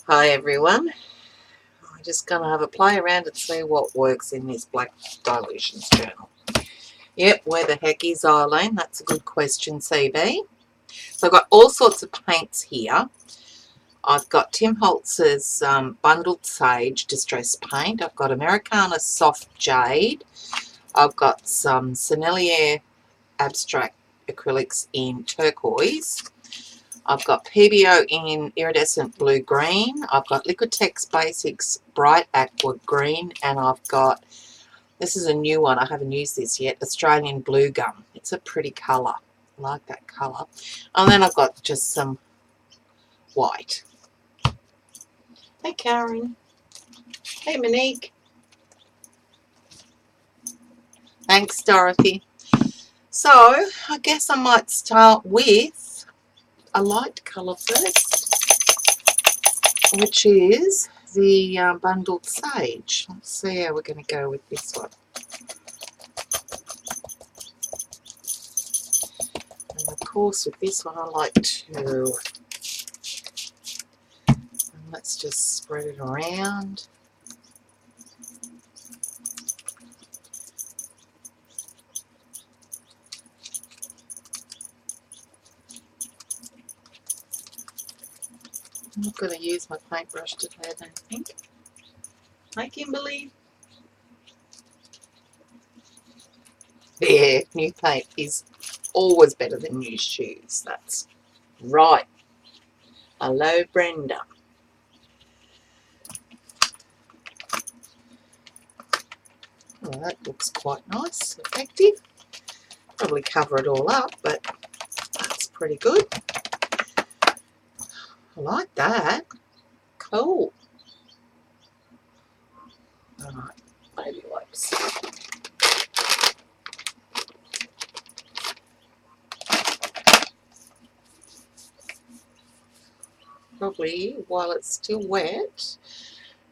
Hi everyone, I'm just going to have a play around and see what works in this black Dylusions journal. Yep, where the heck is Eileen? That's a good question, CB. So I've got all sorts of paints here. I've got Tim Holtz's Bundled Sage Distress Paint. I've got Americana Soft Jade. I've got some Sennelier Abstract Acrylics in Turquoise. I've got PBO in Iridescent Blue Green. I've got Liquitex Basics Bright Aqua Green. And I've got, this is a new one, I haven't used this yet, Australian Blue Gum. It's a pretty colour. I like that colour. And then I've got just some white. Hey Karen. Hey Monique. Thanks Dorothy. So I guess I might start with a light colour first, which is the Bundled Sage. Let's see how we're going to go with this one. And of course with this one I like to, let's just spread it around. I'm not going to use my paintbrush today, I don't think. Hi Kimberly. Yeah, new paint is always better than new shoes. That's right. Hello Brenda. Oh, that looks quite nice, effective. Probably cover it all up, but that's pretty good. I like that. Cool. Alright, baby wipes. Probably, while it's still wet,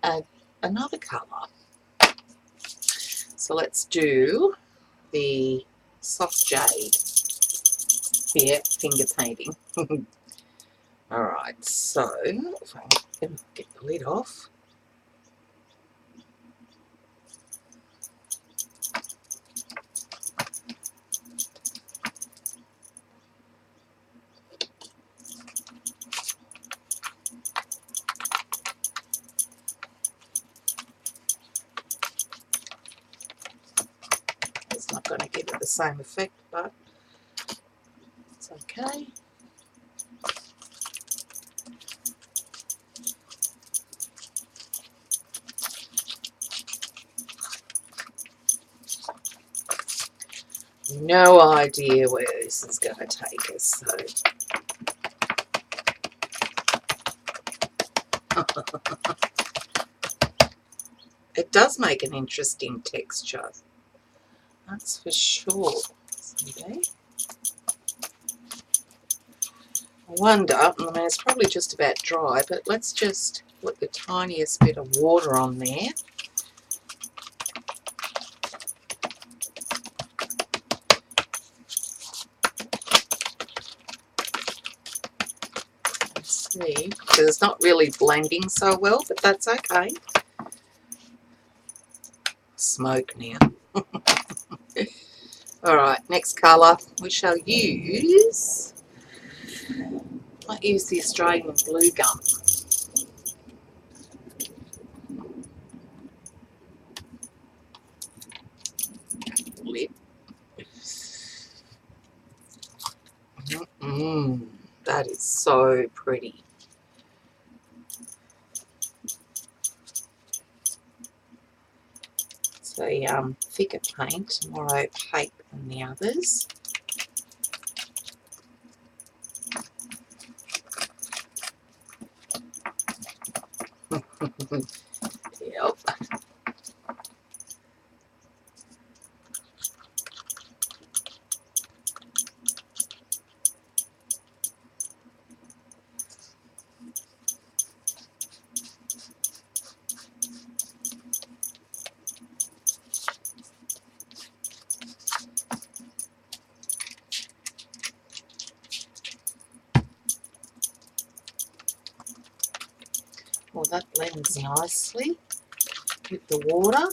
add another colour. So let's do the soft jade. Yeah, finger painting. Alright, so if I can get the lid off. It's not going to give it the same effect, but it's okay. No idea where this is going to take us, so it does make an interesting texture, that's for sure. Okay. I wonder, I mean it's probably just about dry, but let's just put the tiniest bit of water on there. See, because it's not really blending so well, but that's okay. Smoke now. Alright, next colour we shall use, might use the Australian Blue Gum. Lid. That is so pretty. It's a thicker paint, more opaque than the others. Yep. Well, that blends nicely with the water.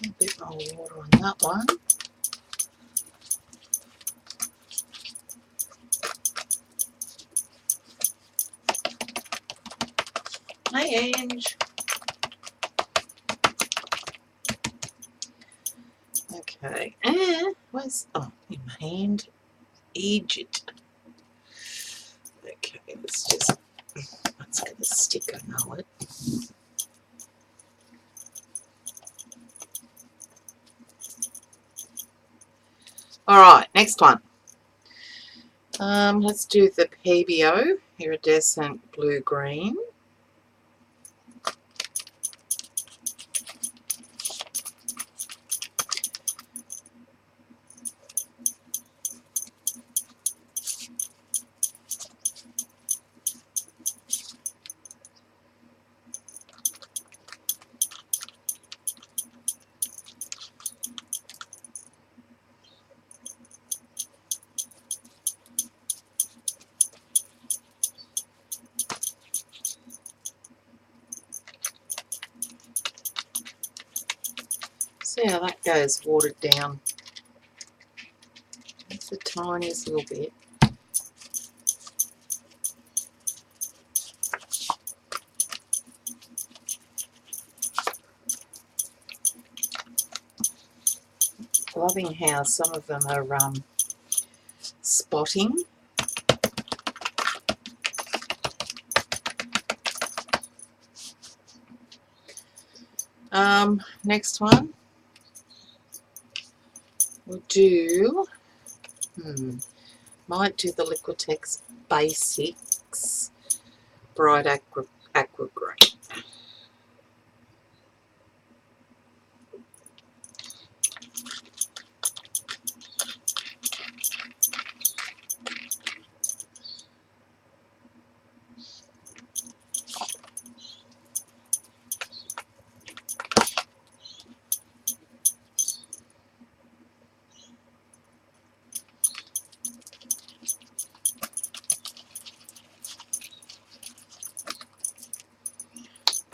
A bit more water on that one. Hey, Ange. Okay, and where's, oh, in my hand, inkjet. Okay, let's just, that's going to stick, I know it. Alright, next one. Let's do the PBO, iridescent blue-green. See how that goes, watered down. It's the tiniest little bit. Loving how some of them are spotting. Next one, we'll do, might do the Liquitex Basics Bright Aqua Green.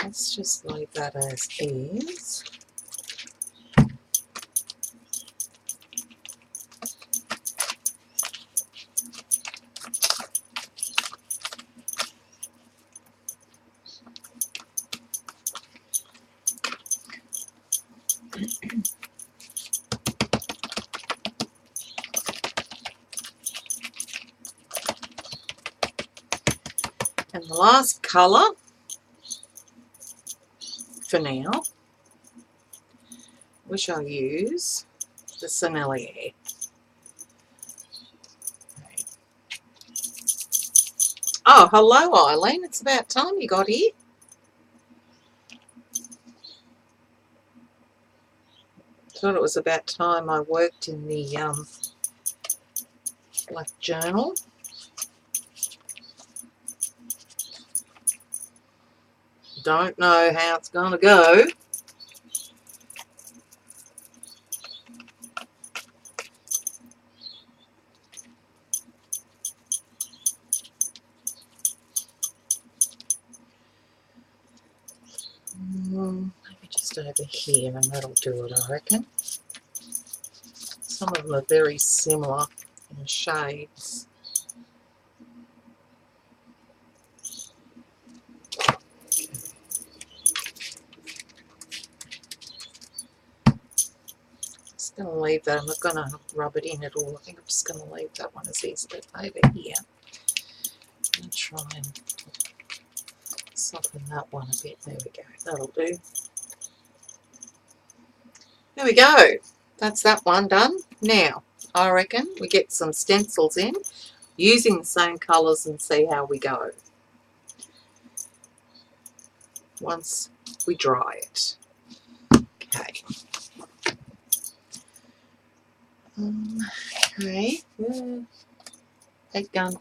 Let's just leave that as is. And the last colour for now, we shall use the Sennelier. Oh, hello Eileen, it's about time you got here. Thought it was about time I worked in the black journal. Don't know how it's going to go. Maybe just over here and that'll do it, I reckon. Some of them are very similar in shades. Just going to leave that. I'm not going to rub it in at all. I think I'm just going to leave that one as is. But over here, I'm going to try and soften that one a bit. There we go. That'll do. There we go. That's that one done. Now, I reckon we get some stencils in using the same colours and see how we go once we dry it. Okay. Okay. Take gun.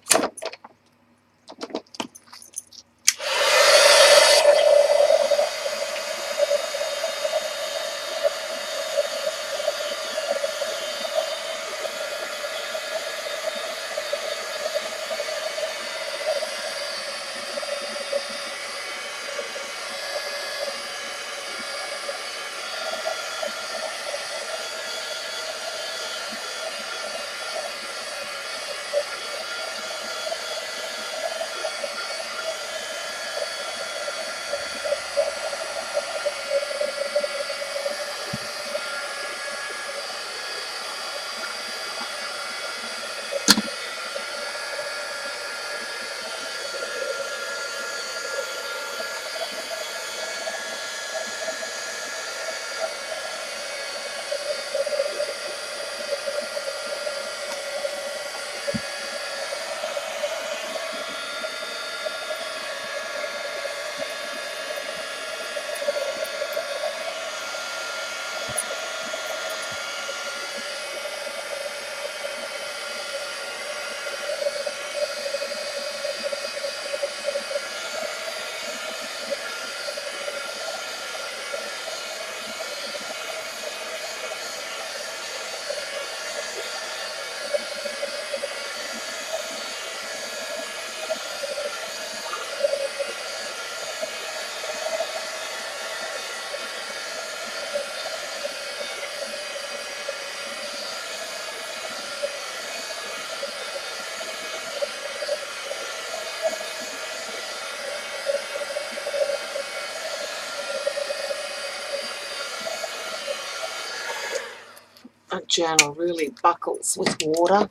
a journal really buckles with water.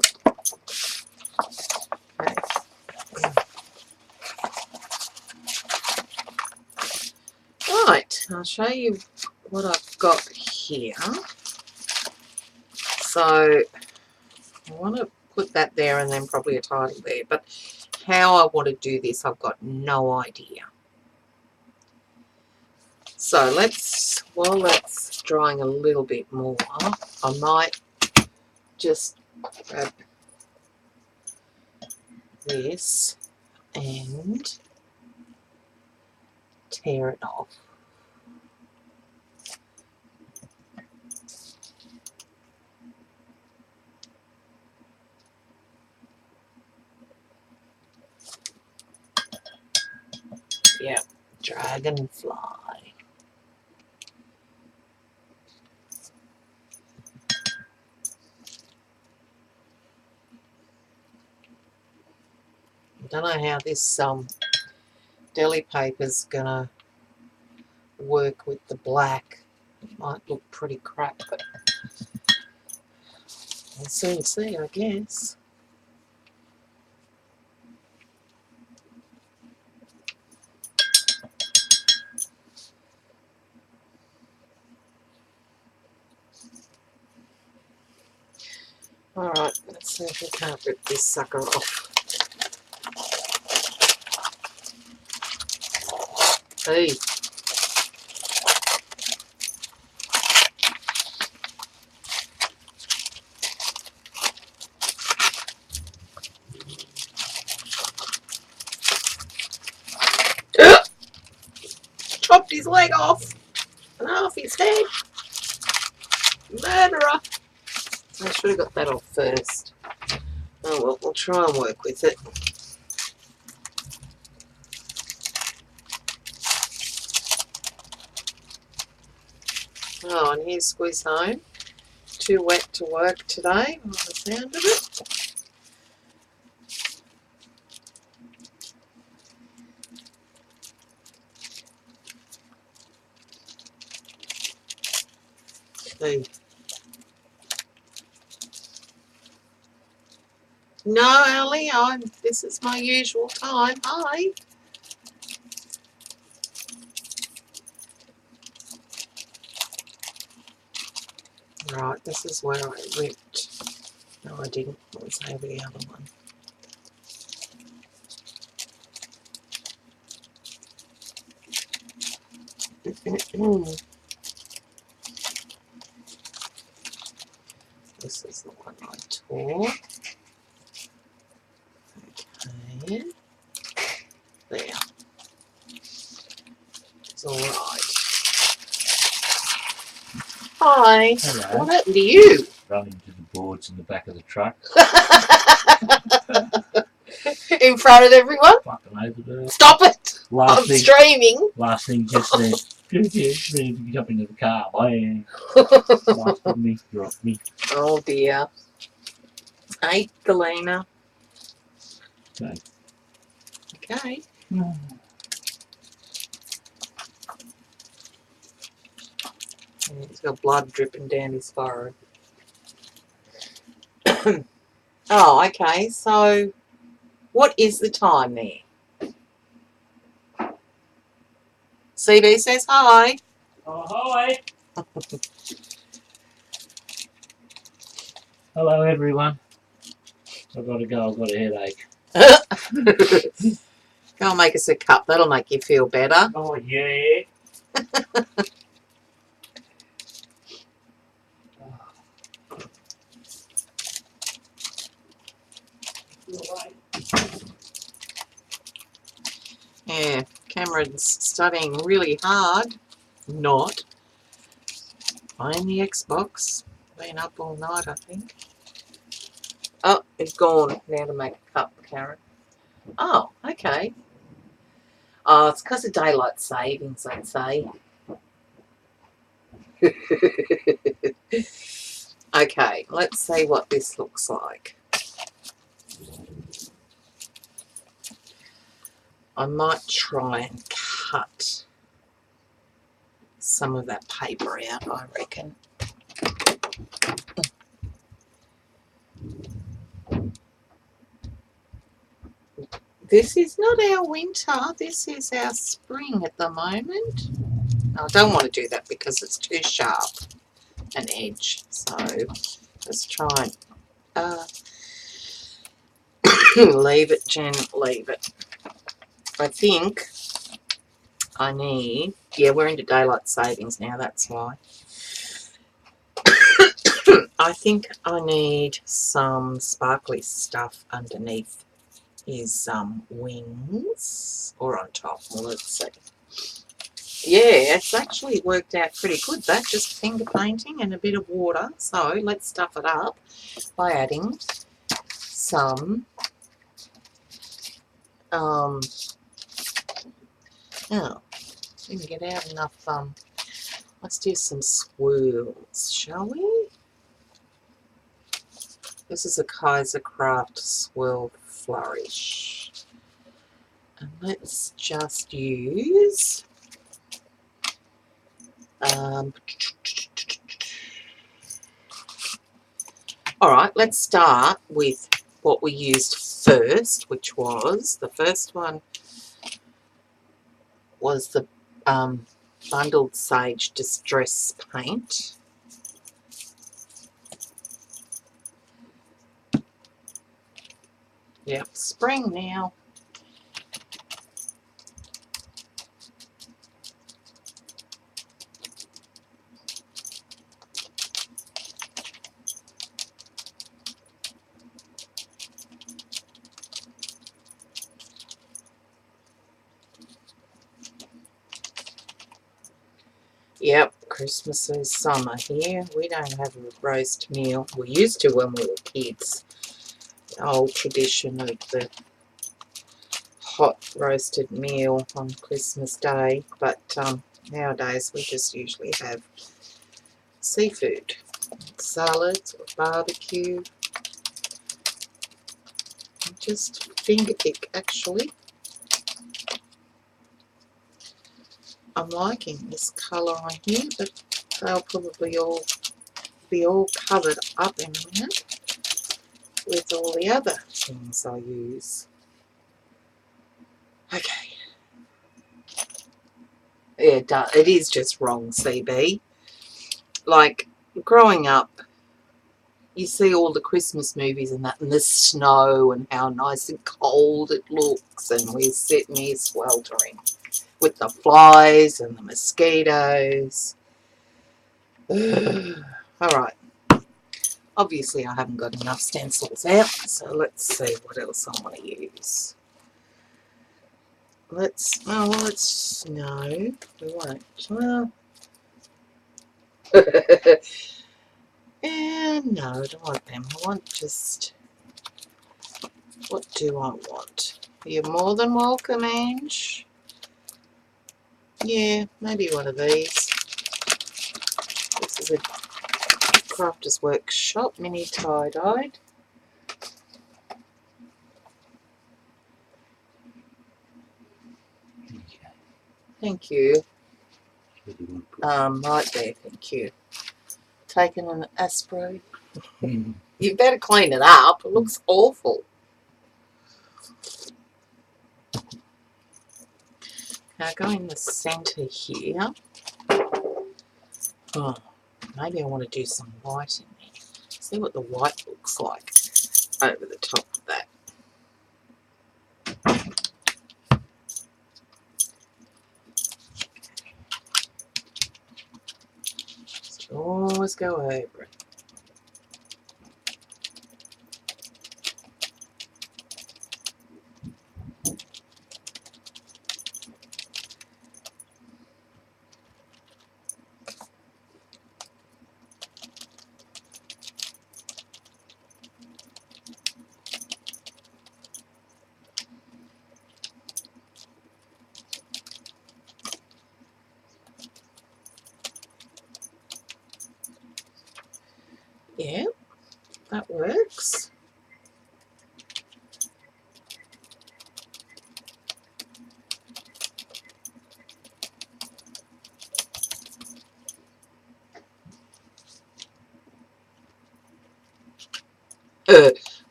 Okay. Right, I'll show you what I've got here. So I want to put that there and then probably a title there, but how I want to do this, I've got no idea. So while that's drying a little bit more, I might just grab this and tear it off. Yeah, dragonfly. I don't know how this deli paper's gonna work with the black. It might look pretty crap, but we'll soon see, I guess. Alright, let's see if we can't rip this sucker off. Hey. Chopped his leg off and half his head. Murderer. I should have got that off first. Oh well, we'll try and work with it. Oh, and here's Squeeze Home. Too wet to work today, by the sound of it. Hey. No, Ellie, this is my usual time. Hi. Right, this is where I ripped. No, I didn't. It was over the other one. This is the one I tore. Okay. There. It's alright. Hi. Hello. What happened to you? Running to the boards in the back of the truck. In front of everyone? Fucking over there. Stop it! Last I'm thing, streaming. Last thing just said, ready to jump into the car. Last of me, dropped me. Oh dear. Hey, Galena. Okay. Okay. And he's got blood dripping down his forehead. Oh, okay. So, what is the time there? CB says hi. Oh, hi. Hello, everyone. I've got to go. I've got a headache. Go and make us a cup. That'll make you feel better. Oh, yeah. Yeah, Cameron's studying really hard. Not. Playing the Xbox. Been up all night, I think. Oh, it's gone. Now to make a cup, Karen. Oh, okay. Oh, it's because of daylight savings, I'd say. Okay, let's see what this looks like. I might try and cut some of that paper out, I reckon. This is not our winter, this is our spring at the moment. I don't want to do that because it's too sharp an edge, so let's try and leave it, Jen, leave it. I think I need, yeah, we're into daylight savings now, that's why. I think I need some sparkly stuff underneath his wings, or on top. Well, let's see. Yeah, it's actually worked out pretty good, that, just finger painting and a bit of water. So let's stuff it up by adding some oh, didn't get out enough let's do some swirls, shall we? This is a Kaiser Craft swirl flourish. And let's just use alright, let's start with what we used first, which was, the first one was the bundled sage distress paint. Yep, spring now. Yep, Christmas is summer here. We don't have a roast meal. We used to when we were kids. The old tradition of the hot roasted meal on Christmas Day. But nowadays we just usually have seafood, salads or barbecue. Just finger pick, actually. I'm liking this colour on here, but they'll probably all be all covered up in a minute with all the other things I use. Okay. Yeah, it is just wrong, CB. Like, growing up, you see all the Christmas movies and that, and the snow and how nice and cold it looks, and we're sitting here sweltering with the flies and the mosquitoes. Alright. Obviously I haven't got enough stencils out, so let's see what else I want to use. No, we won't. Well, and no, I don't want them. I want just, what do I want? You're more than welcome, Ange. Yeah, maybe one of these. This is a Crafters Workshop mini tie-dyed. Thank you. Right there, thank you. Taking an aspirate. You better clean it up. It looks awful. Now go in the centre here. Oh, maybe I want to do some white in there. See what the white looks like over the top of that. So always go over it. Yeah, that works.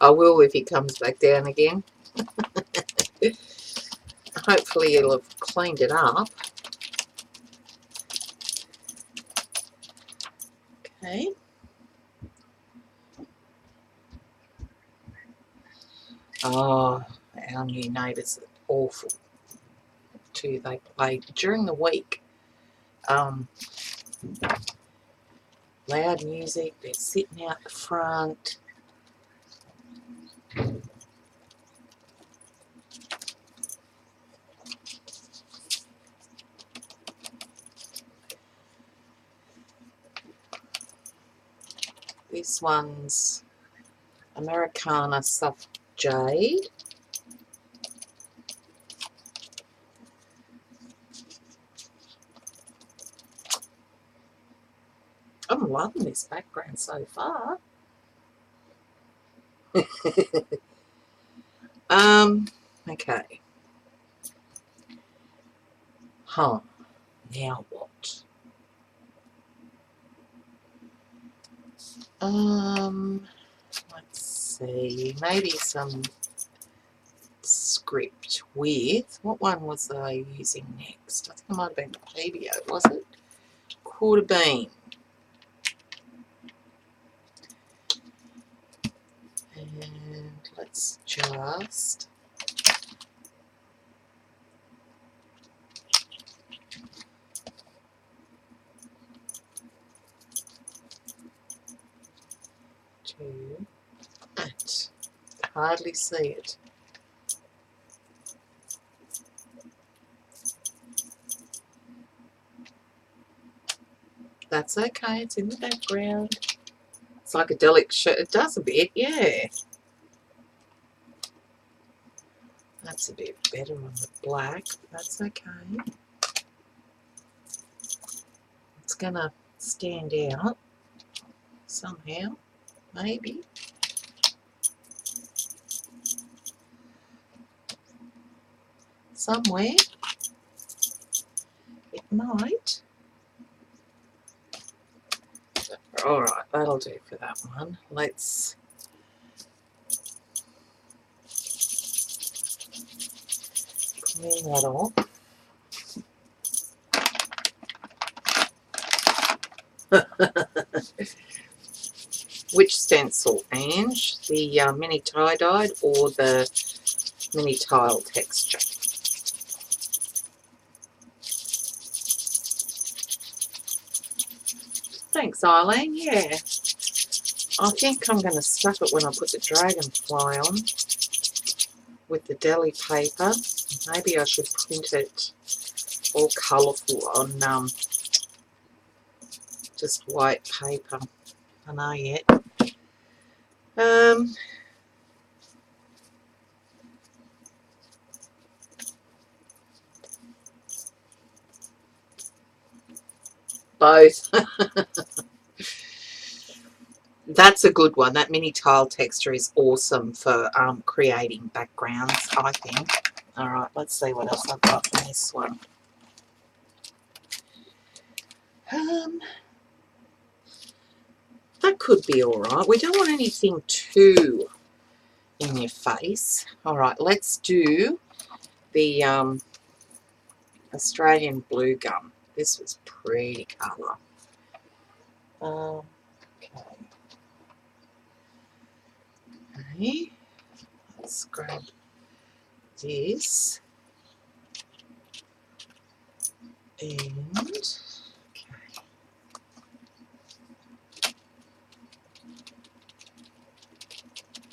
I will if he comes back down again. Hopefully he'll have cleaned it up. Okay. Oh, our new neighbours are awful too. They play during the week. Loud music. They're sitting out the front. This one's Americana Soft Jade. I'm loving this background so far. Okay. Huh. Now what? Let's see. Maybe some script with, what one was I using next? I think it might have been the Pabio, was it? Quarter beam. And let's just do that. Hardly see it. That's okay, it's in the background. Psychedelic shirt, it does a bit, yeah. That's a bit better on the black, that's okay. It's gonna stand out somehow, maybe. Somewhere. It might. Alright, that'll do for that one. Let's clean that off. Which stencil, Ange? The mini tie-dyed or the mini tile texture? Thanks, Eileen. Yeah. I think I'm going to stuff it when I put the dragonfly on with the deli paper. Maybe I should print it all colourful on just white paper. I know yet. Both. That's a good one. That mini tile texture is awesome for creating backgrounds, I think. Alright, let's see what else I've got from this one. That could be alright. We don't want anything too in your face. Alright, let's do the Australian blue gum. This was pretty colour. Okay, let's grab this and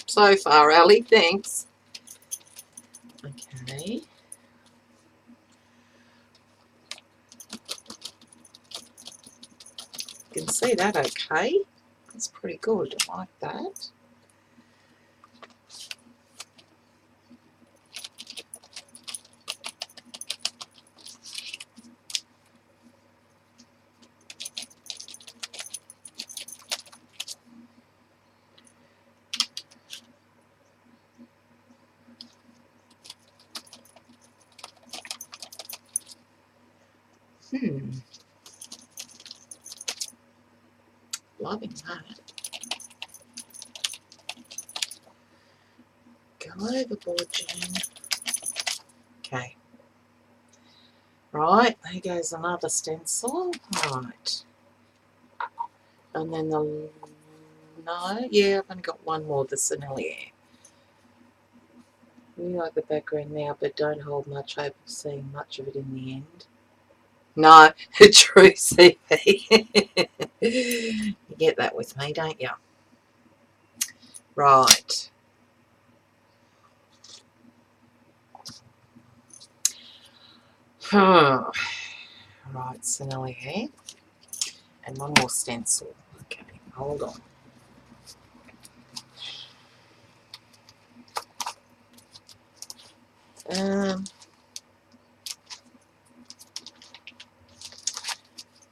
so far, Ali, thanks. Okay. You can see that okay. That's pretty good. I like that. Loving that. Go overboard, Jean. Okay. Right, there goes another stencil. Right. And then the... No, yeah, I've only got one more, the Sennelier. We like the background now, but don't hold much hope of seeing much of it in the end. No, true CV. You get that with me, don't you? Right. Right, Sennelier. And one more stencil. Okay, hold on.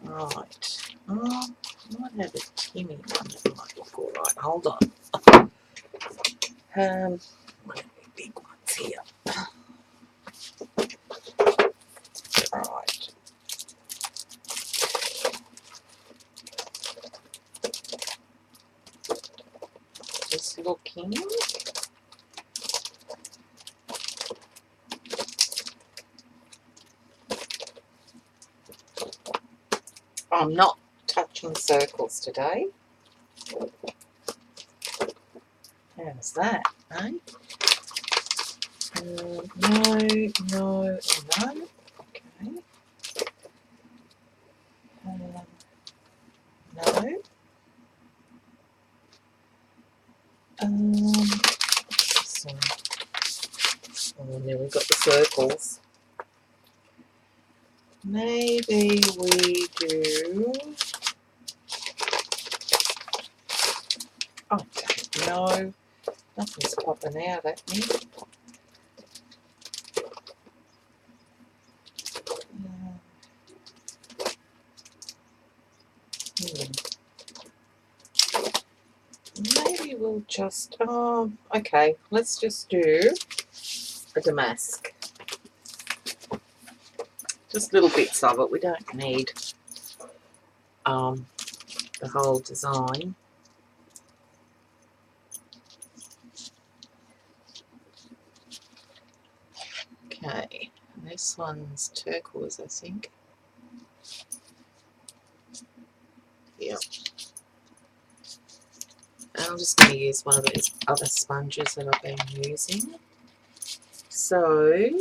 Right. I might have a Timmy one that might look alright. Hold on. One of the big ones here. Right. Just looking. I'm not touching circles today. How's that, eh? No. Okay. No. So, then we've got the circles. Maybe we do... I don't know. Nothing's popping out at me. Maybe we'll just... okay, let's just do a damask. Just little bits of it. We don't need the whole design. Okay, and this one's turquoise, I think. Yep. And I'm just going to use one of those other sponges that I've been using. So,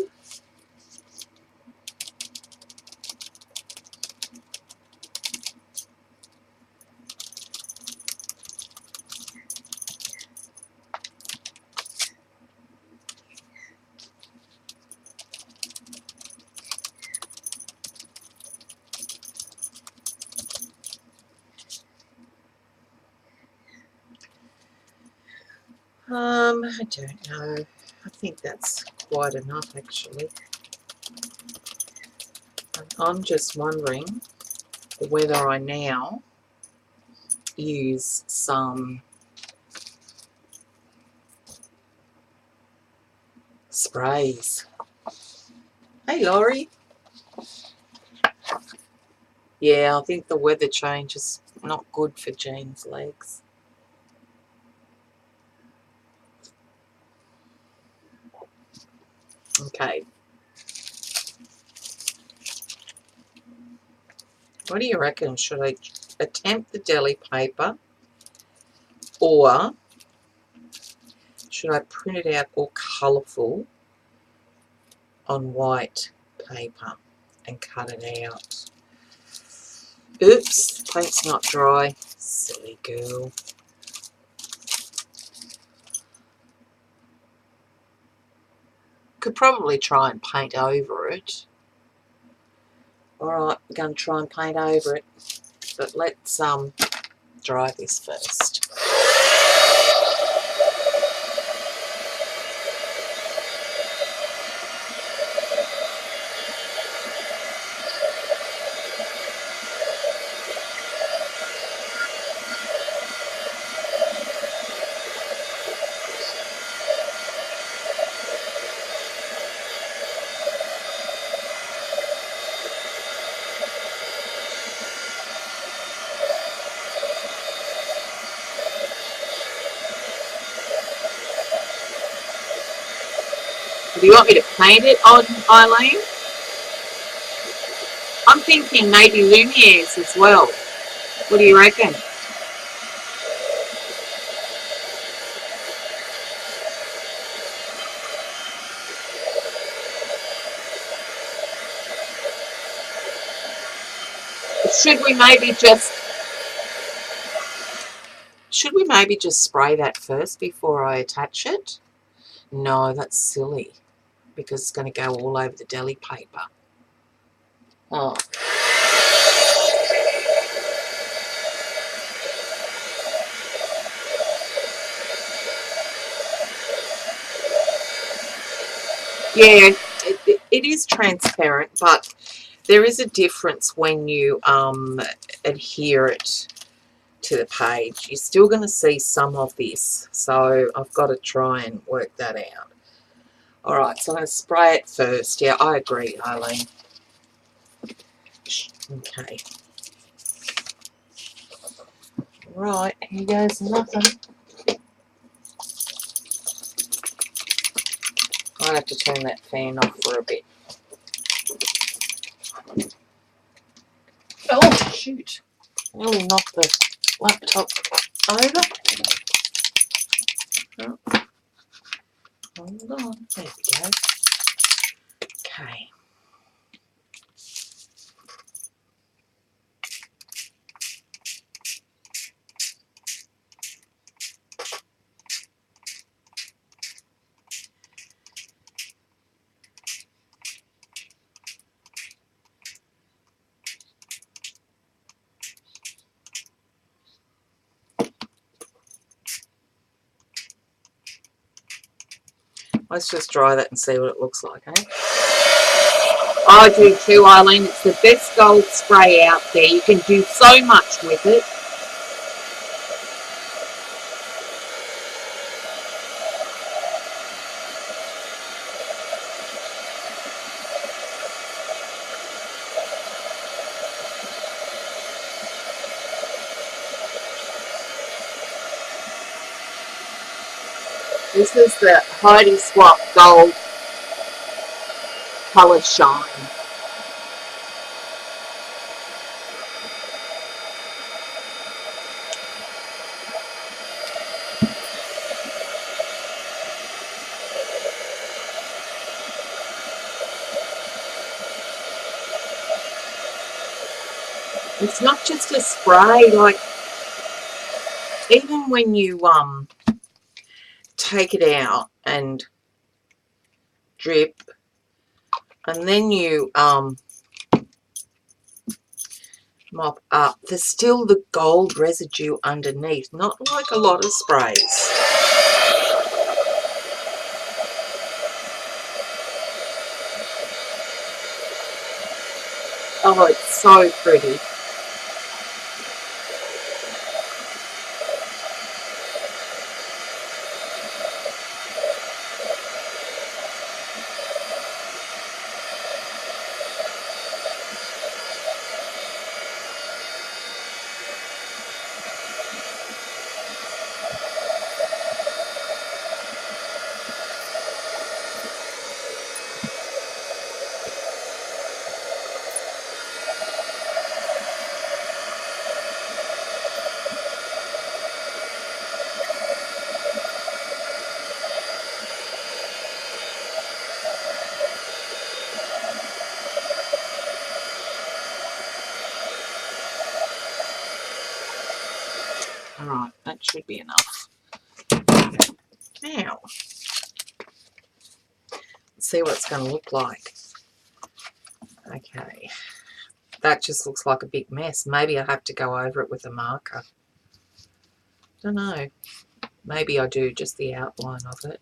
I don't know. I think that's quite enough, actually. I'm just wondering whether I now use some sprays. Hey, Laurie. Yeah, I think the weather change is not good for Jean's legs. Okay. What do you reckon? Should I attempt the deli paper, or should I print it out all colourful on white paper and cut it out? Oops, paint's not dry. Silly girl. Could probably try and paint over it. Alright, I'm going to try and paint over it. But let's dry this first. Do you want me to paint it on, Eileen? I'm thinking maybe Lumiere's as well. What do you reckon? Should we maybe just spray that first before I attach it? No, that's silly because it's going to go all over the deli paper. Oh. Yeah, it is transparent, but there is a difference when you adhere it to the page. You're still going to see some of this, so I've got to try and work that out. All right, so I'm going to spray it first. Yeah, I agree, Eileen. Okay. Right, here goes nothing. I'll have to turn that fan off for a bit. Oh, shoot. Nearly knocked the laptop over. Oh, hold on. There we go. Okay. Let's just dry that and see what it looks like, eh? I do too, Eileen. It's the best gold spray out there. You can do so much with it. This is the Heidi Swapp Gold Color Shine. It's not just a spray, like even when you take it out and drip and then you mop up, there's still the gold residue underneath, not like a lot of sprays. Oh, it's so pretty. Alright, that should be enough. Now, let's see what it's going to look like. Okay, that just looks like a big mess. Maybe I have to go over it with a marker. Don't know. Maybe I do just the outline of it.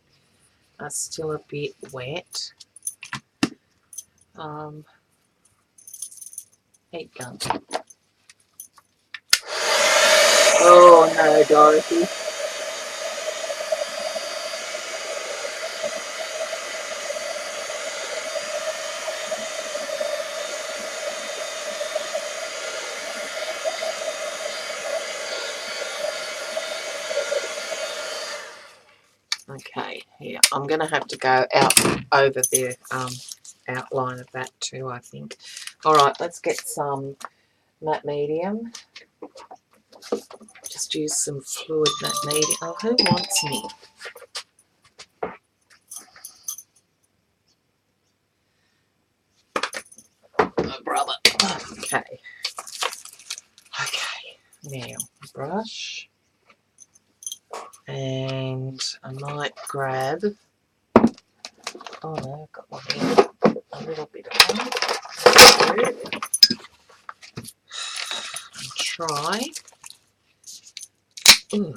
That's still a bit wet. Heat gun. Oh no, Dorothy. Okay, here. I'm going to have to go out over the outline of that too, I think. All right, let's get some matte medium. Just use some fluid matte medium. Oh, who wants me? My brother. Okay. Okay. Now, brush. And I might grab. Oh no, I've got one here. A little bit of one. And try. Ooh.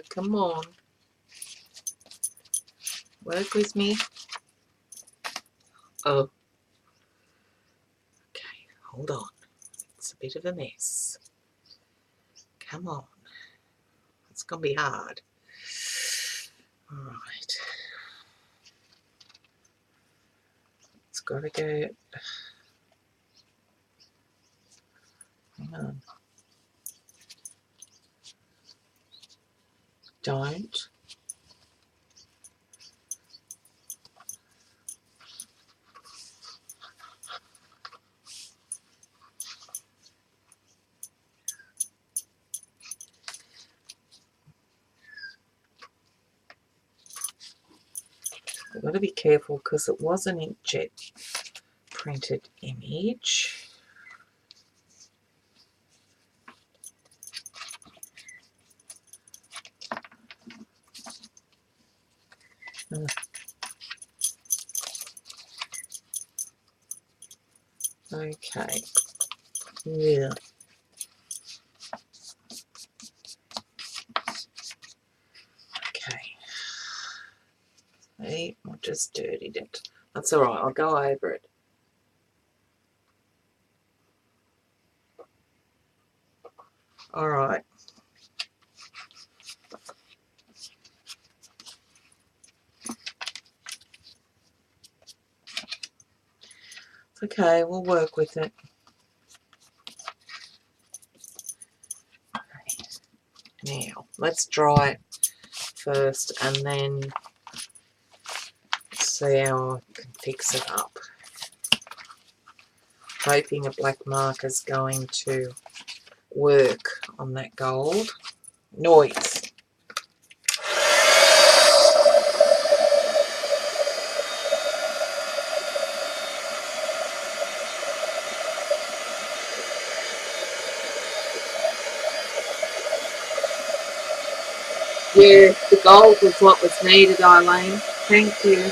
Come on. Work with me. Oh. Okay, hold on. It's a bit of a mess. Come on. It's going to be hard. Alright. It's got to go. Hang on. Don't. I've got to be careful because it was an inkjet printed image. Okay. Yeah. Okay. See, I just dirtied it. That's all right. I'll go over it. All right. It's okay. We'll work with it. Now, let's dry it first and then see how I can fix it up. Hoping a black marker is going to work on that gold. Noise. Yeah, the gold was what was needed, Eileen. Thank you.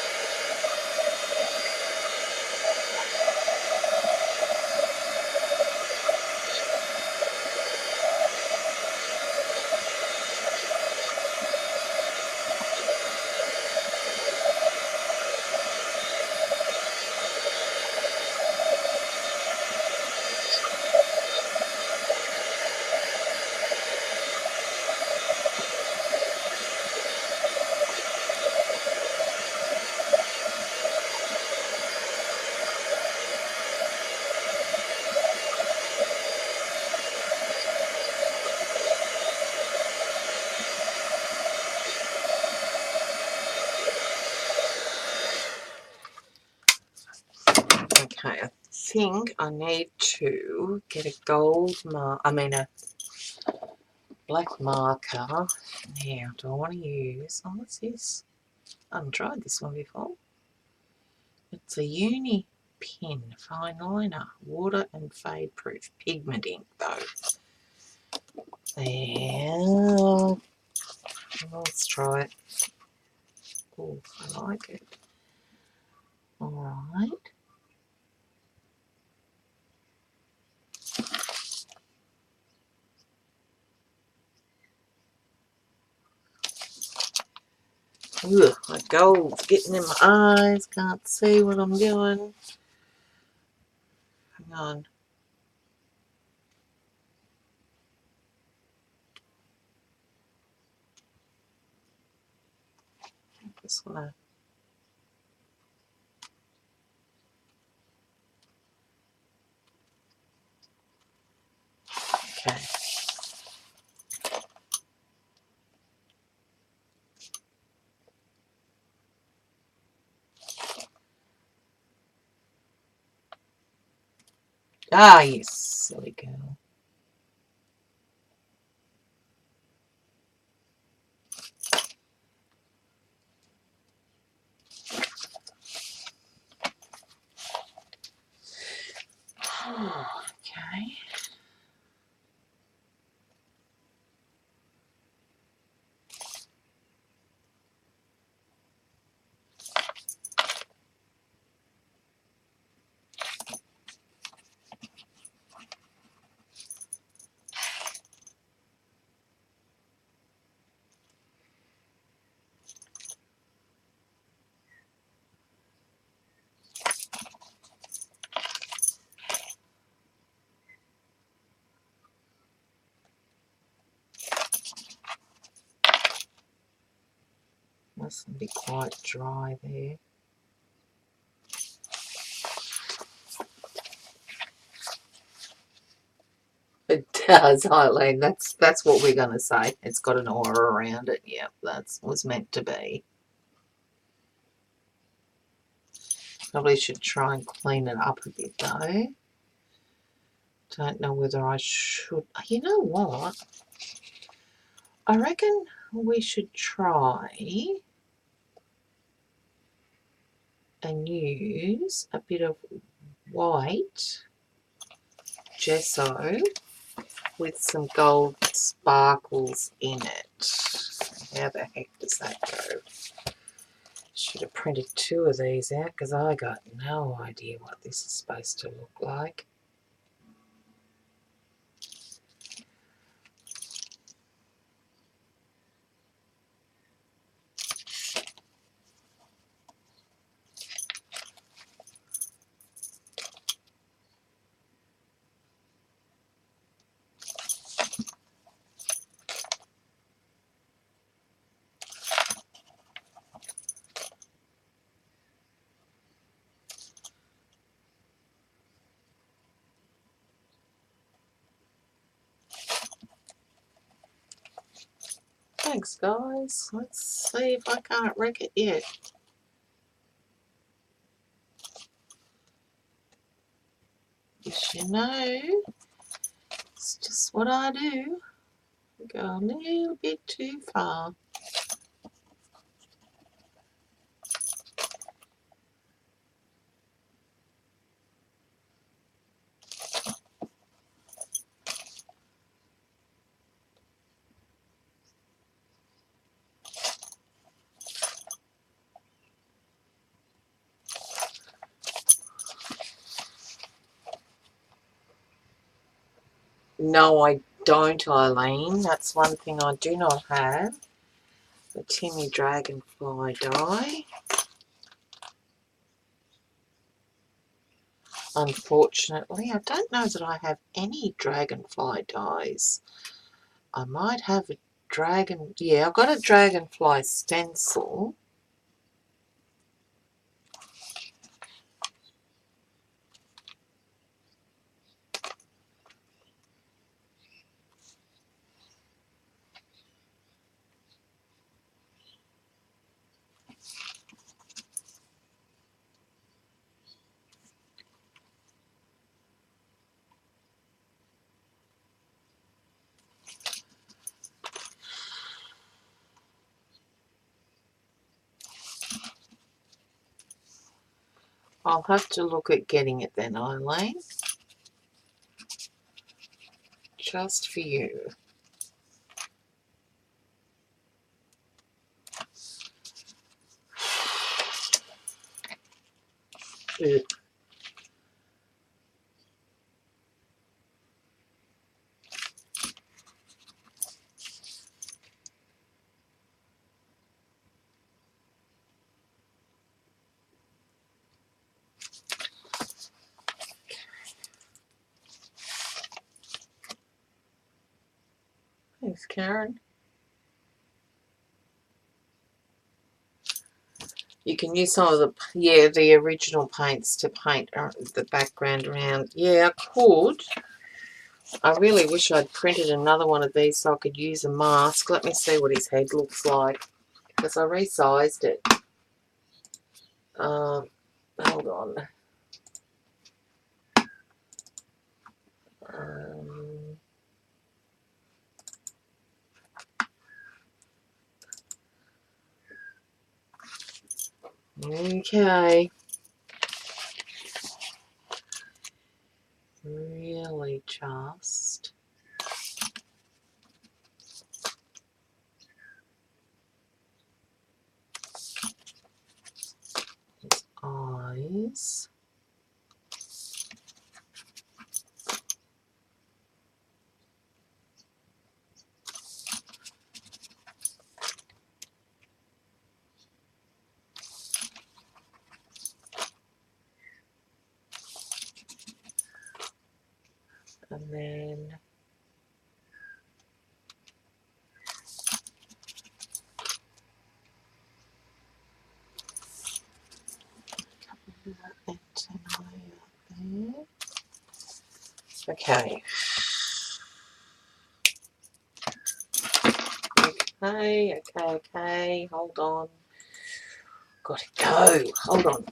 Okay, I think I need to get a gold a black marker. Now, do I want to use, oh, what's this? I haven't tried this one before. It's a uni pin fine liner, water and fade proof pigment ink though. Yeah, let's try it. Oh, I like it. Alright. Ugh, my gold's getting in my eyes. Can't see what I'm doing. Hang on. Just want to, okay. Ah, yes, silly girl. Okay. Mustn't be quite dry there. It does, Eileen. That's what we're going to say. It's got an aura around it. Yep, that was meant to be. Probably should try and clean it up a bit though. Don't know whether I should. You know what? I reckon we should try and use a bit of white gesso with some gold sparkles in it. How the heck does that go? Should have printed 2 of these out because I got no idea what this is supposed to look like. Thanks guys. Let's see if I can't wreck it yet. Yes, you know, it's just what I do. Go a little bit too far. No, I don't, Eileen. That's one thing I do not have. The Timmy Dragonfly die. Unfortunately, I don't know that I have any dragonfly dies. I might have a dragon. Yeah, I've got a dragonfly stencil. I'll have to look at getting it then, Eileen. Just for you. Ugh. Thanks, Karen. You can use some of the, yeah, the original paints to paint the background around. Yeah, I could. I really wish I'd printed another one of these so I could use a mask. Let me see what his head looks like, because I resized it. Hold on. Okay. Really just his eyes. And then antennae there. Okay. Okay. Hold on. Gotta go. Hold on.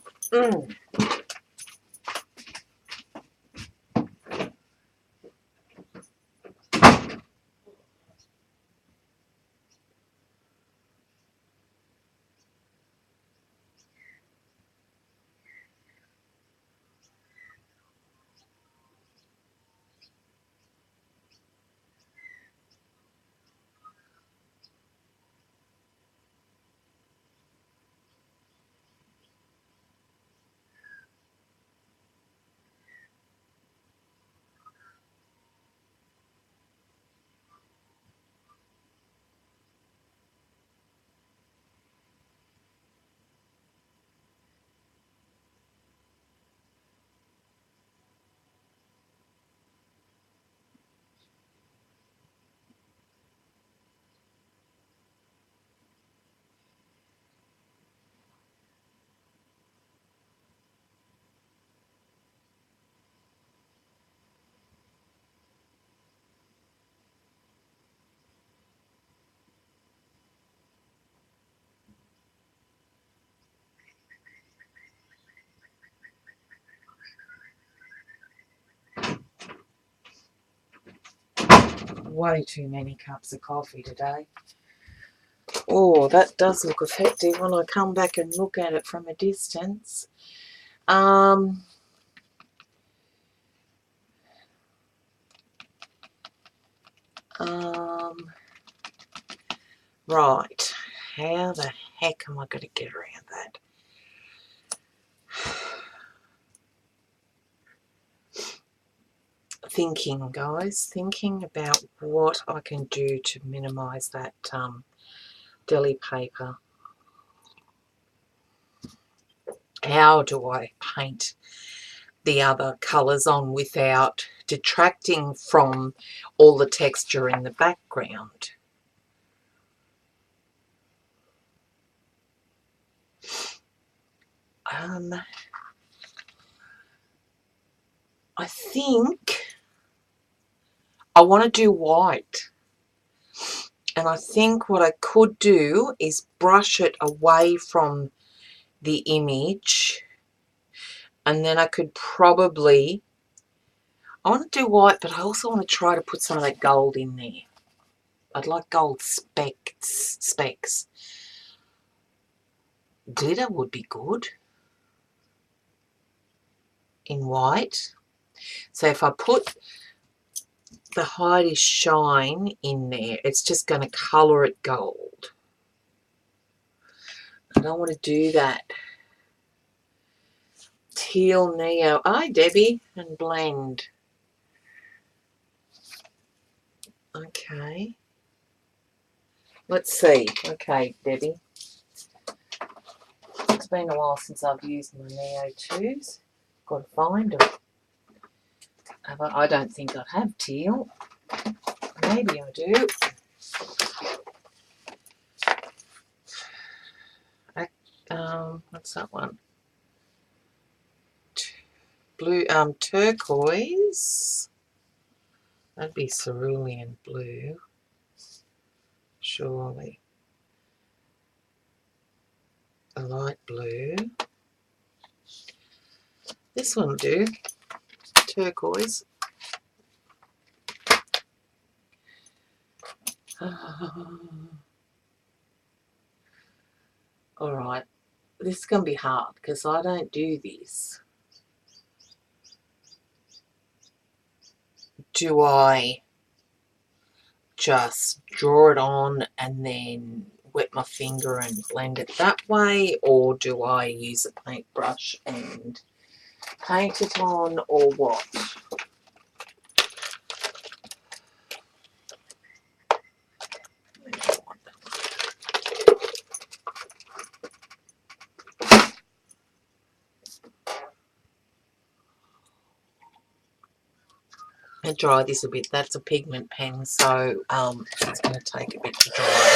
Way too many cups of coffee today. Oh, that does look effective when I come back and look at it from a distance. Right. How the heck am I going to get around that? Thinking, guys. Thinking about what I can do to minimize that deli paper. How do I paint the other colours on without detracting from all the texture in the background? I think I want to do white. And I think what I could do is brush it away from the image. And then I could probably, I want to do white, but I also want to try to put some of that gold in there. I'd like gold specks. Glitter would be good in white. So if I put the Heidi Shine in there, it's just going to colour it gold. I don't want to do that. Teal Neo. Hi, Debbie. And blend. Okay. Let's see. Okay, Debbie. It's been a while since I've used my Neo 2s. Got to find them. I don't think I have teal. Maybe I do. what's that one? Blue, turquoise. That'd be cerulean blue, surely. A light blue. This one will do. Turquoise. Alright, this is going to be hard because I don't do this. Do I just draw it on and then wet my finger and blend it that way, or do I use a paintbrush and paint it on, or what? I dry this a bit. That's a pigment pen, so it's going to take a bit to dry.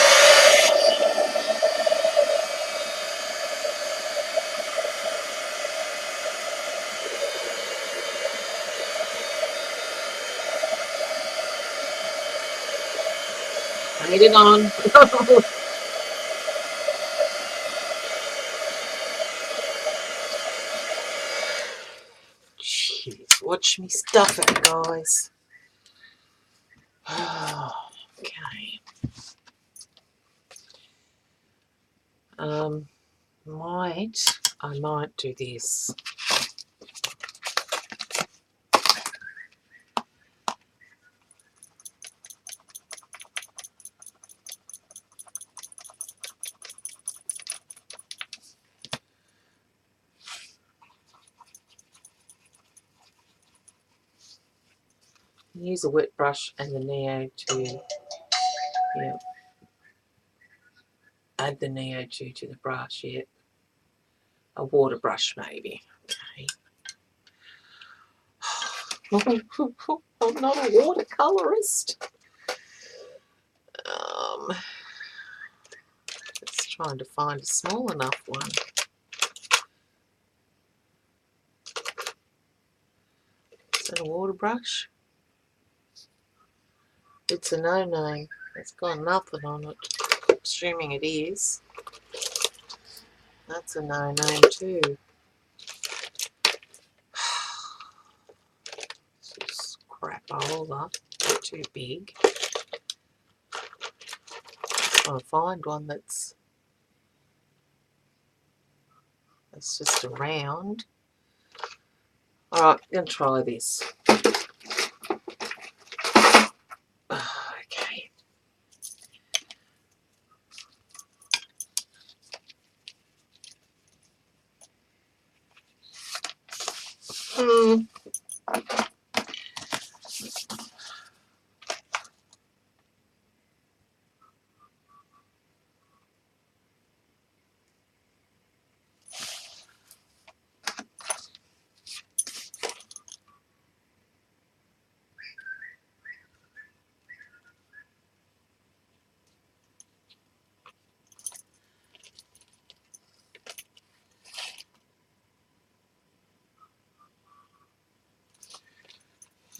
Paint it on. Jeez, watch me stuff it, guys. Okay. I might do this. Use a wet brush and the Neo to add the Neo 2 to the brush. Yep. A water brush maybe. Okay. I'm not a watercolorist. Just trying to find a small enough one. Is that a water brush? It's a no-name. It's got nothing on it. Assuming it is. That's a no-name too. Just crap all up. Too big. I'll find one that's just a round. Alright, I'm going to try this. Okay.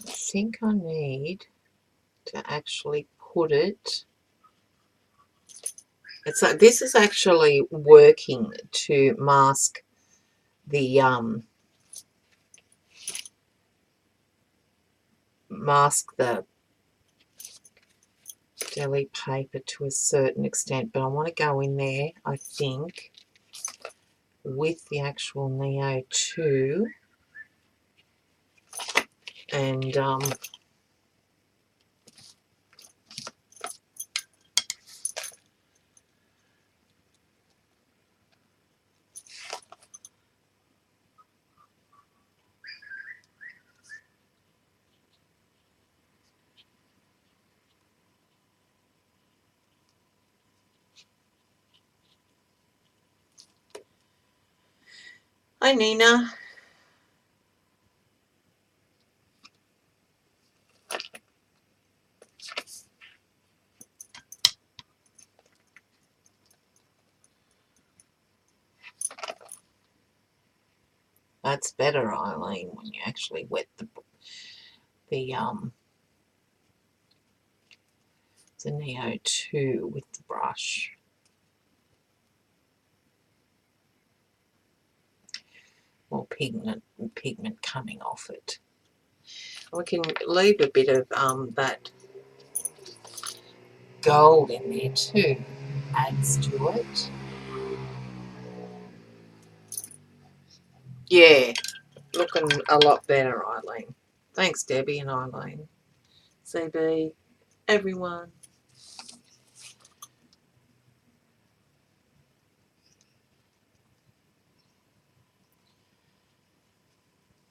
I think I need to actually put it. It's like this is actually working to mask the deli paper to a certain extent, but I want to go in there, I think, with the actual Neo 2 and hi Nina. That's better, Eileen, when you actually wet the Neo 2 with the brush. More pigment coming off it. We can leave a bit of that gold in there too. Adds to it. Yeah, looking a lot better, Eileen. Thanks, Debbie and Eileen. CB, everyone.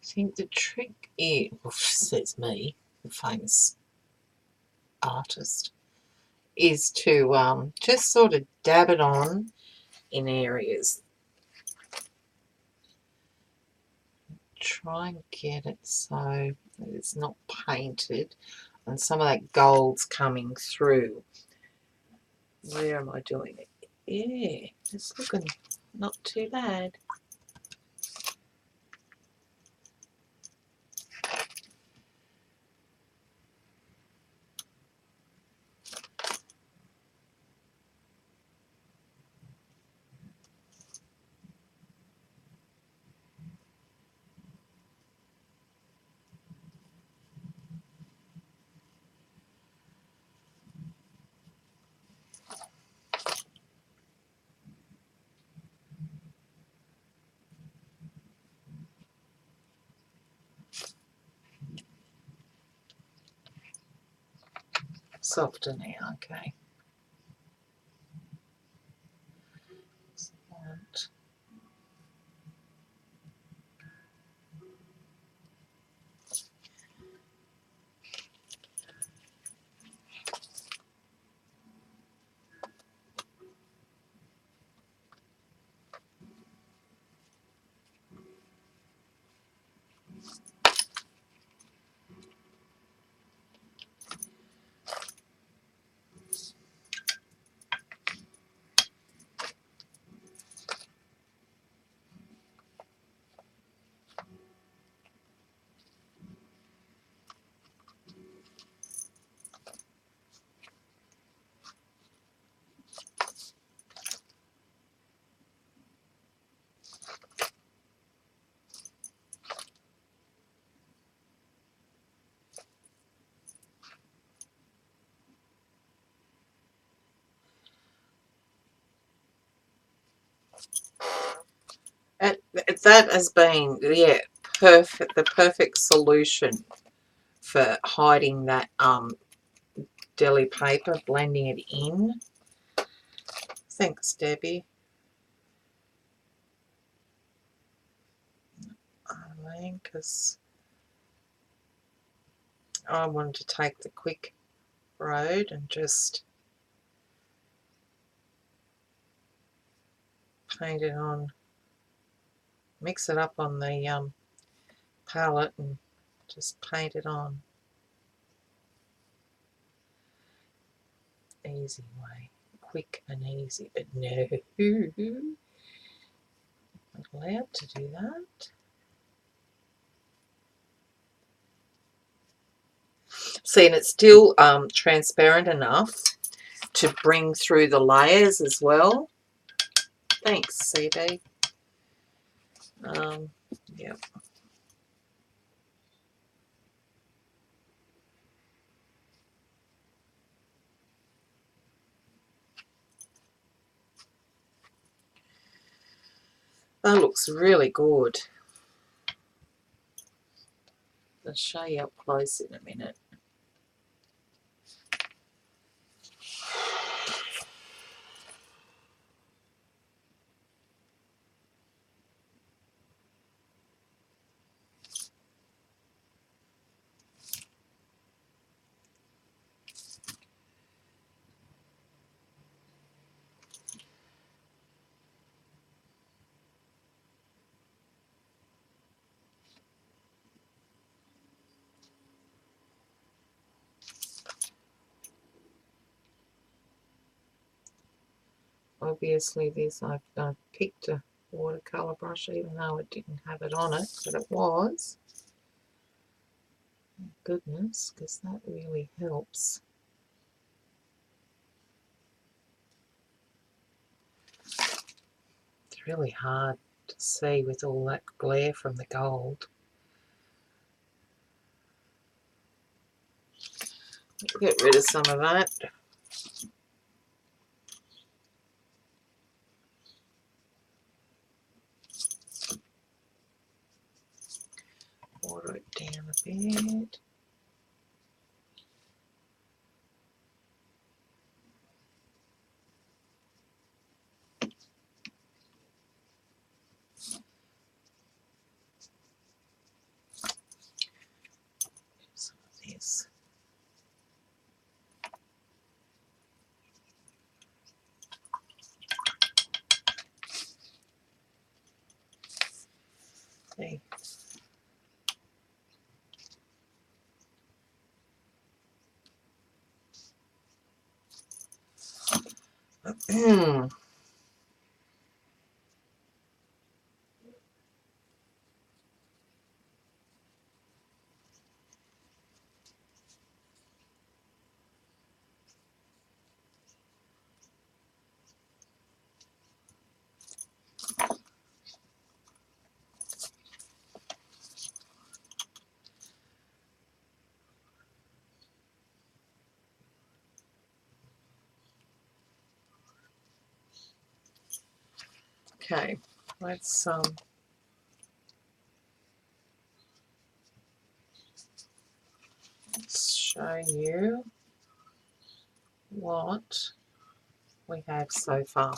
I think the trick is, says me, the famous artist, is to just sort of dab it on in areas. Try and get it so that it's not painted and some of that gold's coming through. Where am I doing it? Yeah, it's looking not too bad. Softer now, okay. Excellent. That has been, yeah, perfect. The perfect solution for hiding that deli paper, blending it in. Thanks, Debbie. Because I wanted to take the quick road and just paint it on, mix it up on the palette and just paint it on. Easy way, quick and easy, but no, not allowed to do that. See, and it's still transparent enough to bring through the layers as well. Thanks, CD. Yep. That looks really good. I'll show you up close in a minute. Obviously, this I've picked a watercolour brush, even though it didn't have it on it, but it was. Thank goodness, because that really helps. It's really hard to see with all that glare from the gold. Get rid of some of that. Water it down a bit. Some of this. See. Okay, let's show you what we have so far.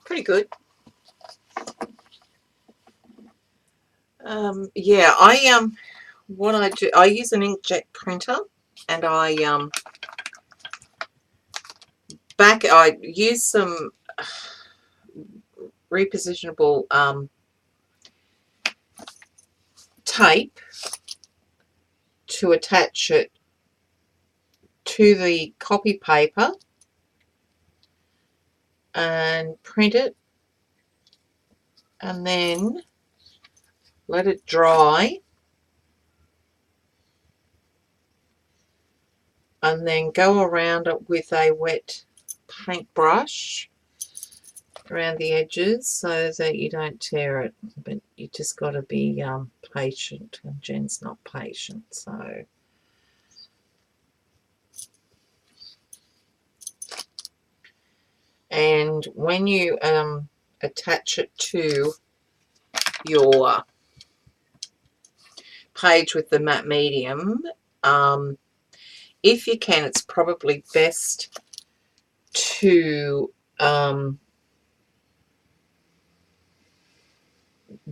Pretty good. Yeah, what I do, I use an inkjet printer, and I use some repositionable tape to attach it to the copy paper and print it, and then let it dry, and then go around it with a wet paintbrush around the edges so that you don't tear it. But you just got to be patient, and Jen's not patient, so. And when you attach it to your page with the matte medium, if you can, it's probably best to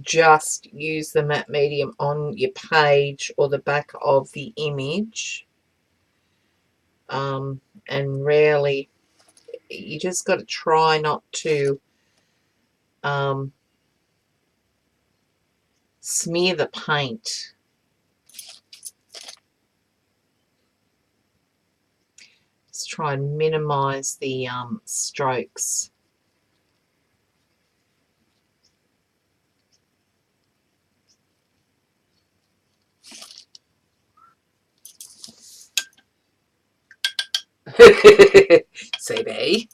just use the matte medium on your page or the back of the image, and rarely, you just got to try not to smear the paint. Just try and minimize the strokes. CB.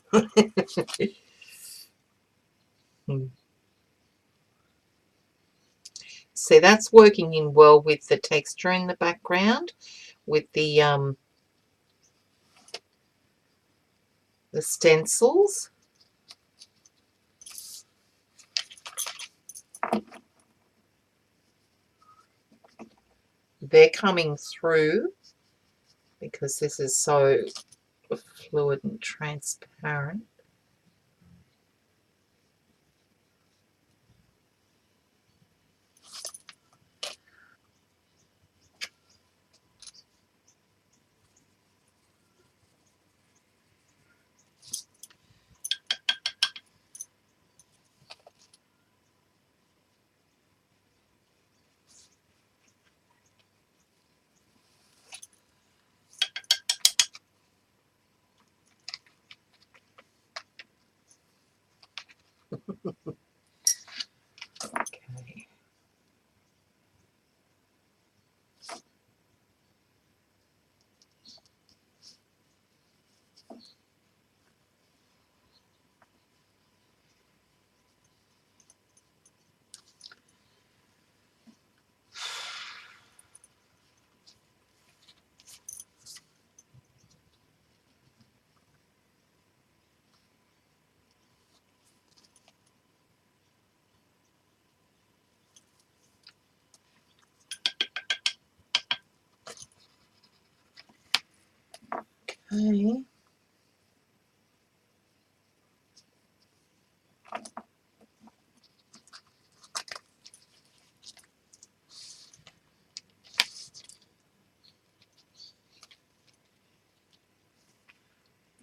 See, that's working in well with the texture in the background, with the stencils. They're coming through because this is so fluid and transparent. Okay. Okay.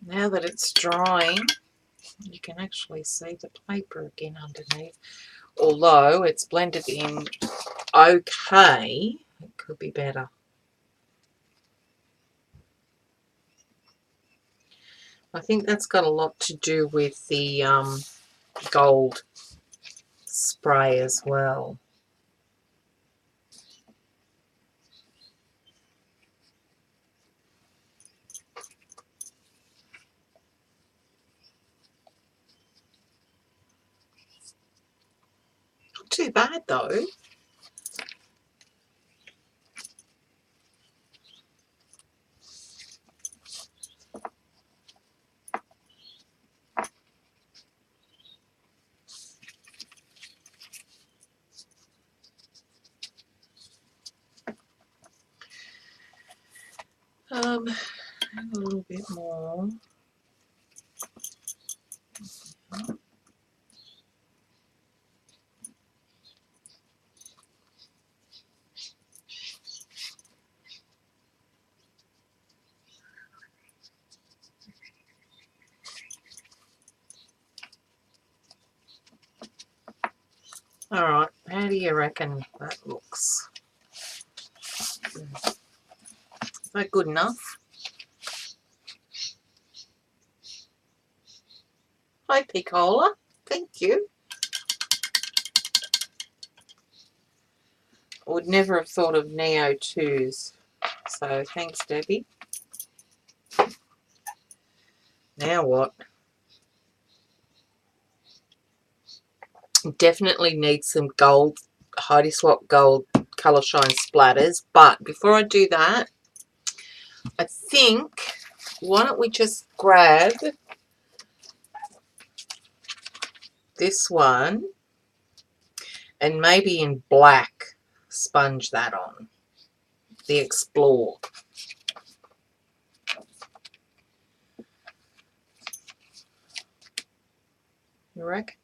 Now that it's drying, you can actually see the paper again underneath. Although it's blended in okay, it could be better. I think that's got a lot to do with the gold spray as well. Not too bad though. A little bit more. Alright, how do you reckon that looks? Is that good enough? Hi Picola, thank you. I would never have thought of Neo 2s, so thanks Debbie. Now what? Definitely need some gold, Heidi Swapp gold Color Shine splatters, but before I do that, I think, why don't we just grab this one and maybe in black sponge that on, the Explore. You reckon?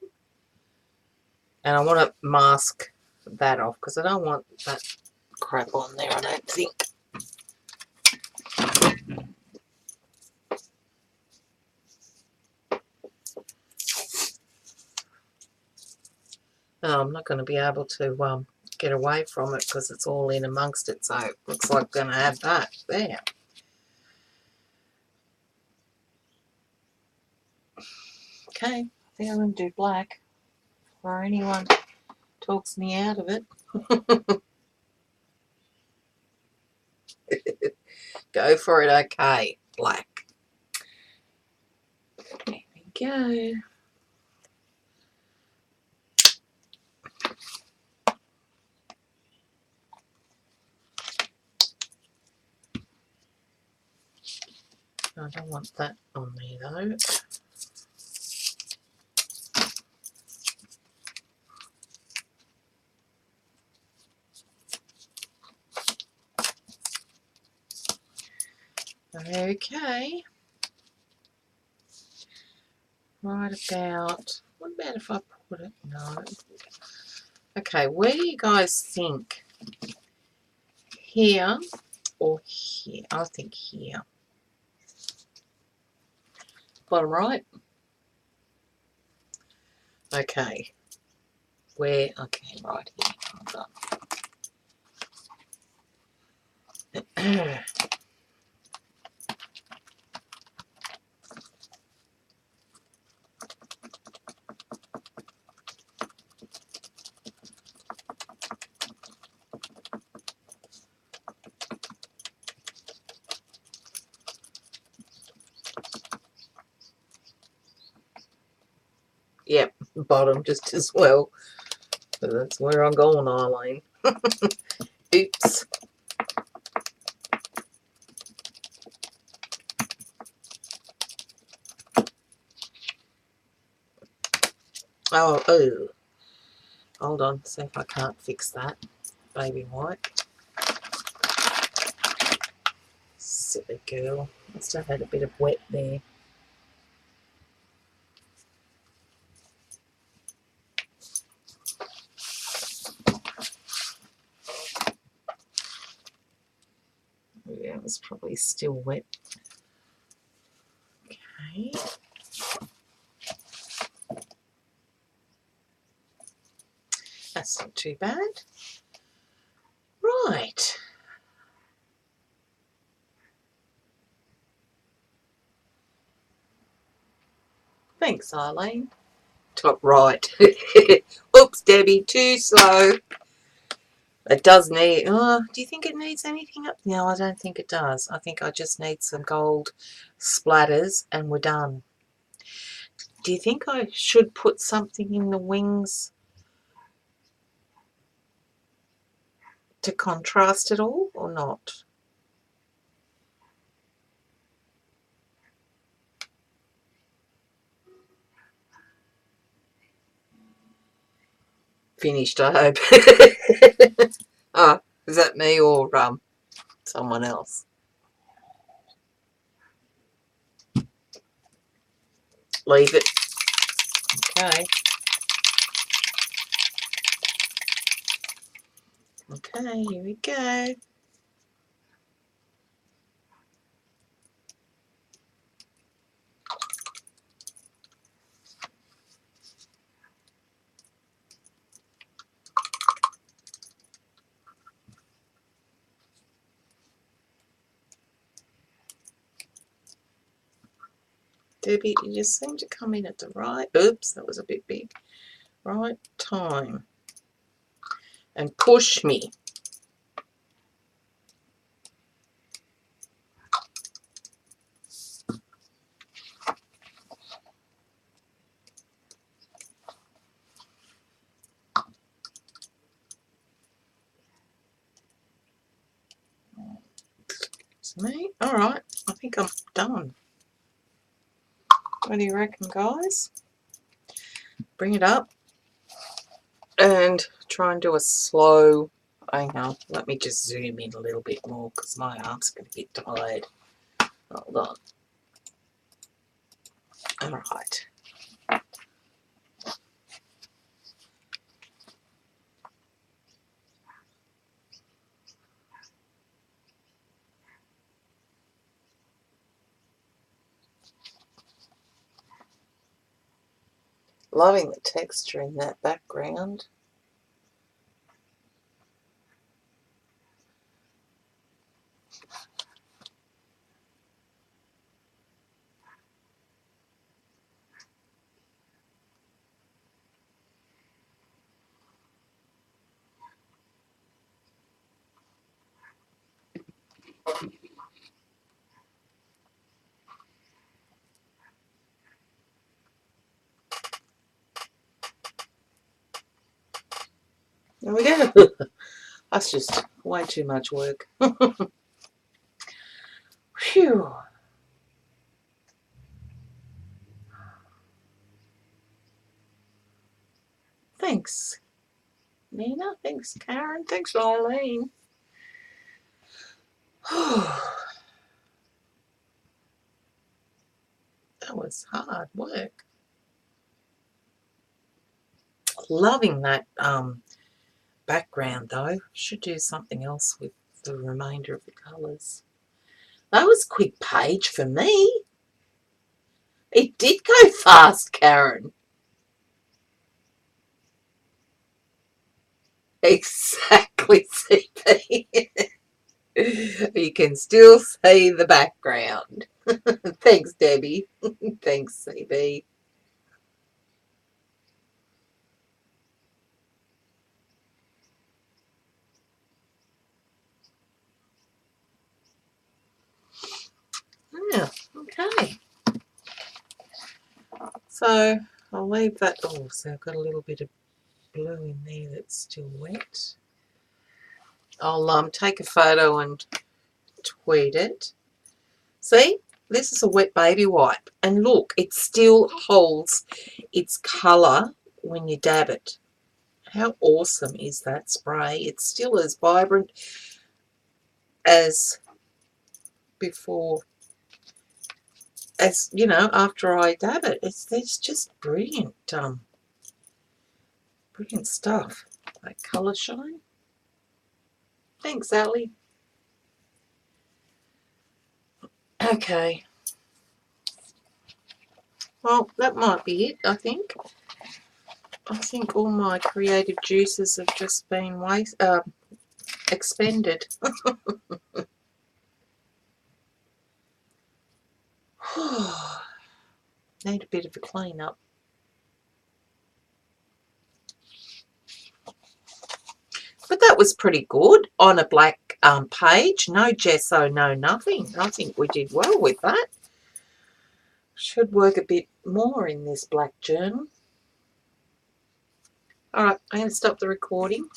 And I want to mask that off because I don't want that crap on there, I don't think. No, I'm not going to be able to get away from it because it's all in amongst it, so it looks like I'm going to have that there. Okay, I think I'm going to do black for anyone talks me out of it. Go for it, okay, black. There we go. I don't want that on me though. Okay. Right about, what about if I put it, no. Okay, where do you guys think? Here or here? I think here. Bottom right? Okay. Where? Okay, right here. Hold on. Yep, bottom just as well. So that's where I'm going, Eileen. Oops. Oh. Hold on, see if I can't fix that. Baby white. Silly girl. Must have had a bit of wet there. Yeah, it was probably still wet. Okay. That's not too bad. Right. Thanks, Eileen. Top right. Oops, Debbie, too slow. It does need... Oh, do you think it needs anything up? No, I don't think it does. I think I just need some gold splatters and we're done. Do you think I should put something in the wings to contrast it all or not? Finished, I hope. Oh, is that me or someone else? Leave it. Okay. Okay, here we go. Debbie, you just seem to come in at the right... Oops, that was a bit big. Right time. And push me. It's me. Alright, I think I'm done. What do you reckon, guys? Bring it up. And try and do a slow... Hang on, let me just zoom in a little bit more because my arm's going to get tired. Hold on. Alright. Loving the texture in that background. There we go. That's just way too much work. Phew. Thanks, Nina. Thanks, Karen. Thanks, Eileen. That was hard work. Loving that background though. Should do something else with the remainder of the colours. That was a quick page for me. It did go fast, Karen. Exactly, CP. You can still see the background. Thanks, Debbie. Thanks, CB. Yeah, okay. So I'll leave that. Oh, so I've got a little bit of blue in there that's still wet. I'll take a photo and tweet it. See, this is a wet baby wipe, and look, it still holds its colour when you dab it. How awesome is that spray? It's still as vibrant as before, as you know, after I dab it. It's just brilliant, brilliant stuff. Like Color Shine. Thanks, Sally. Okay. Well, that might be it, I think. I think all my creative juices have just been expended. Need a bit of a clean up. But that was pretty good on a black page. No gesso, no nothing. I think we did well with that. Should work a bit more in this black journal. Alright, I'm going to stop the recording.